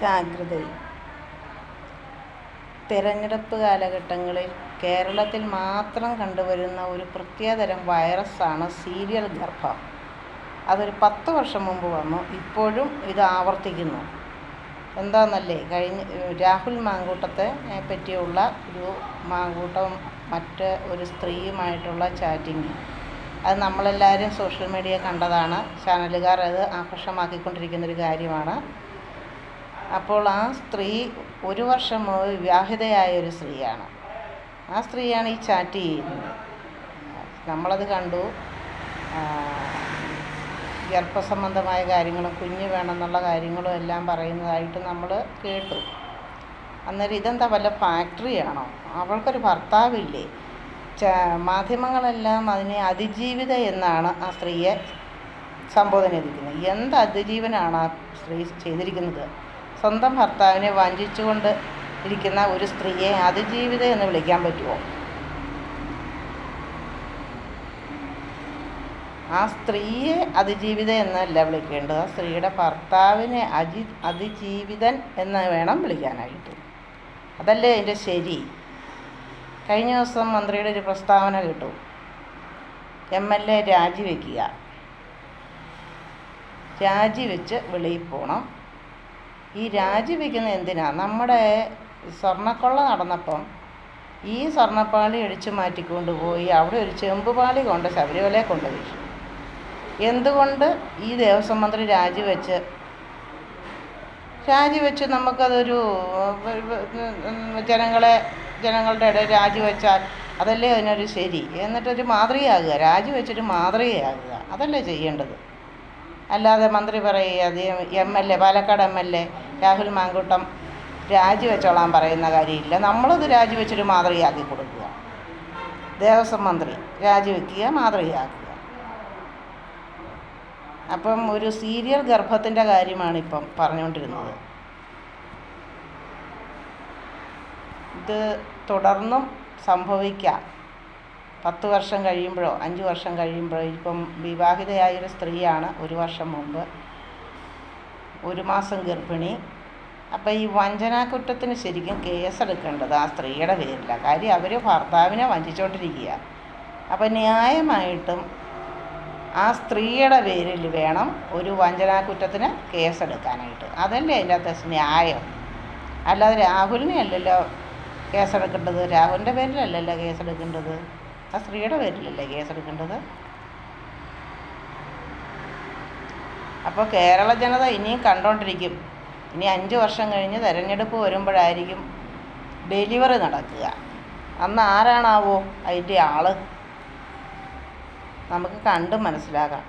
ജാഗ്രത. തിരഞ്ഞെടുപ്പ് കാലഘട്ടങ്ങളിൽ കേരളത്തിൽ മാത്രം കണ്ടുവരുന്ന ഒരു പ്രത്യേകതരം വൈറസാണ് സീരിയൽ ഗർഭം. അതൊരു 10 വർഷം മുമ്പ് വന്നു. ഇപ്പോഴും ഇത് ആവർത്തിക്കുന്നു. എന്താണെന്നല്ലേ, രാഹുൽ മാങ്കൂട്ടത്തെ പറ്റിയുള്ള ഒരു മാങ്കൂട്ടം മറ്റ് ഒരു സ്ത്രീയുമായിട്ടുള്ള ചാറ്റിങ്, അത് നമ്മളെല്ലാവരും സോഷ്യൽ മീഡിയ കണ്ടതാണ്. ചാനലുകാർ അത് ആഘോഷമാക്കിക്കൊണ്ടിരിക്കുന്നൊരു കാര്യമാണ്. അപ്പോൾ ആ സ്ത്രീ 1 വർഷം മുമ്പ് വിവാഹിതയായ ഒരു സ്ത്രീയാണ്. ആ സ്ത്രീയാണ് ഈ ചാറ്റ് ചെയ്യുന്നത്. നമ്മളത് കണ്ടു. ഗർഭസംബന്ധമായ കാര്യങ്ങളും കുഞ്ഞ് വേണമെന്നുള്ള കാര്യങ്ങളും എല്ലാം പറയുന്നതായിട്ട് നമ്മൾ കേട്ടു. അന്നേരം ഇതെന്താ വല്ല ഫാക്ടറിയാണോ? അവൾക്കൊരു ഭർത്താവില്ലേ? മാധ്യമങ്ങളെല്ലാം അതിനെ അതിജീവിത എന്നാണ് ആ സ്ത്രീയെ സംബോധന ചെയ്തിരിക്കുന്നത്. എന്ത് അതിജീവനാണ് ആ സ്ത്രീ ചെയ്തിരിക്കുന്നത്? സ്വന്തം ഭർത്താവിനെ വഞ്ചിച്ചുകൊണ്ട് ഇരിക്കുന്ന ഒരു സ്ത്രീയെ അതിജീവിത എന്ന് വിളിക്കാൻ പറ്റുമോ? ആ സ്ത്രീയെ അതിജീവിത എന്നല്ല വിളിക്കേണ്ടത്. ആ സ്ത്രീയുടെ ഭർത്താവിനെ അതിജീവിതൻ എന്ന് വേണം വിളിക്കാനായിട്ട്. അതല്ലേ അതിൻ്റെ ശരി. കഴിഞ്ഞ ദിവസം മന്ത്രിയുടെ ഒരു പ്രസ്താവന കേട്ടു. MLA രാജിവെക്കുക, രാജിവെച്ച് വെളിയിൽ പോകണം. ഈ രാജിവെക്കുന്ന എന്തിനാ? നമ്മുടെ സ്വർണ്ണക്കൊള്ള നടന്നപ്പം ഈ സ്വർണ്ണപ്പാളി അടിച്ചു മാറ്റിക്കൊണ്ടുപോയി അവിടെ ഒരു ചെമ്പുപാളി കൊണ്ട് ശബരിമലയെ കൊണ്ട് വീശു. എന്തുകൊണ്ട് ഈ ദേവസ്വം മന്ത്രി രാജിവെച്ച് നമുക്കതൊരു ജനങ്ങളുടെ ഇടയിൽ രാജിവെച്ചാൽ അതല്ലേ അതിനൊരു ശരി? എന്നിട്ടൊരു മാതൃകയാകുക, രാജിവെച്ചൊരു മാതൃകയാകുക, അതല്ലേ ചെയ്യേണ്ടത്. അല്ലാതെ മന്ത്രി പറയുക, പാലക്കാട് MLA രാഹുൽ മാങ്കൂട്ടം രാജിവെച്ചോളാൻ പറയുന്ന കാര്യമില്ല. നമ്മളത് രാജിവെച്ചൊരു മാതൃകയാക്കി കൊടുക്കുക. ദേവസ്വം മന്ത്രി രാജിവെക്കുക, മാതൃകയാക്കുക. അപ്പം ഒരു സീരിയൽ ഗർഭത്തിൻ്റെ കാര്യമാണ് ഇപ്പം പറഞ്ഞുകൊണ്ടിരുന്നത്. ഇത് തുടർന്നും സംഭവിക്കാം. 10 വർഷം കഴിയുമ്പോഴോ 5 വർഷം കഴിയുമ്പോഴോ. ഇപ്പം വിവാഹിതയായൊരു സ്ത്രീയാണ് 1 വർഷം മുമ്പ്, 1 മാസം ഗർഭിണി. അപ്പം ഈ വഞ്ചനാക്കുറ്റത്തിന് ശരിക്കും കേസെടുക്കേണ്ടത് ആ സ്ത്രീയുടെ പേരിലാണ്. കാര്യം അവർ ഭർത്താവിനെ വഞ്ചിച്ചുകൊണ്ടിരിക്കുക. അപ്പം ന്യായമായിട്ടും ആ സ്ത്രീയുടെ പേരിൽ വേണം ഒരു വഞ്ചനാക്കുറ്റത്തിന് കേസെടുക്കാനായിട്ട്. അതല്ലേ അതിൻ്റെ അകത്ത് ന്യായം. അല്ലാതെ രാഹുലിനെ അല്ലല്ലോ കേസെടുക്കേണ്ടത്, രാഹുലിൻ്റെ പേരിലല്ലല്ലോ കേസെടുക്കേണ്ടത്, ആ സ്ത്രീയുടെ പേരിലല്ലേ കേസെടുക്കേണ്ടത്. അപ്പോൾ കേരള ജനത ഇനിയും കണ്ടോണ്ടിരിക്കും. ഇനി 5 വർഷം കഴിഞ്ഞ് തെരഞ്ഞെടുപ്പ് വരുമ്പോഴായിരിക്കും ഡെലിവറി നടക്കുക. അന്ന് ആരാണാവോ അതിൻ്റെ ആള്? നമുക്ക് കണ്ട് മനസ്സിലാക്കാം.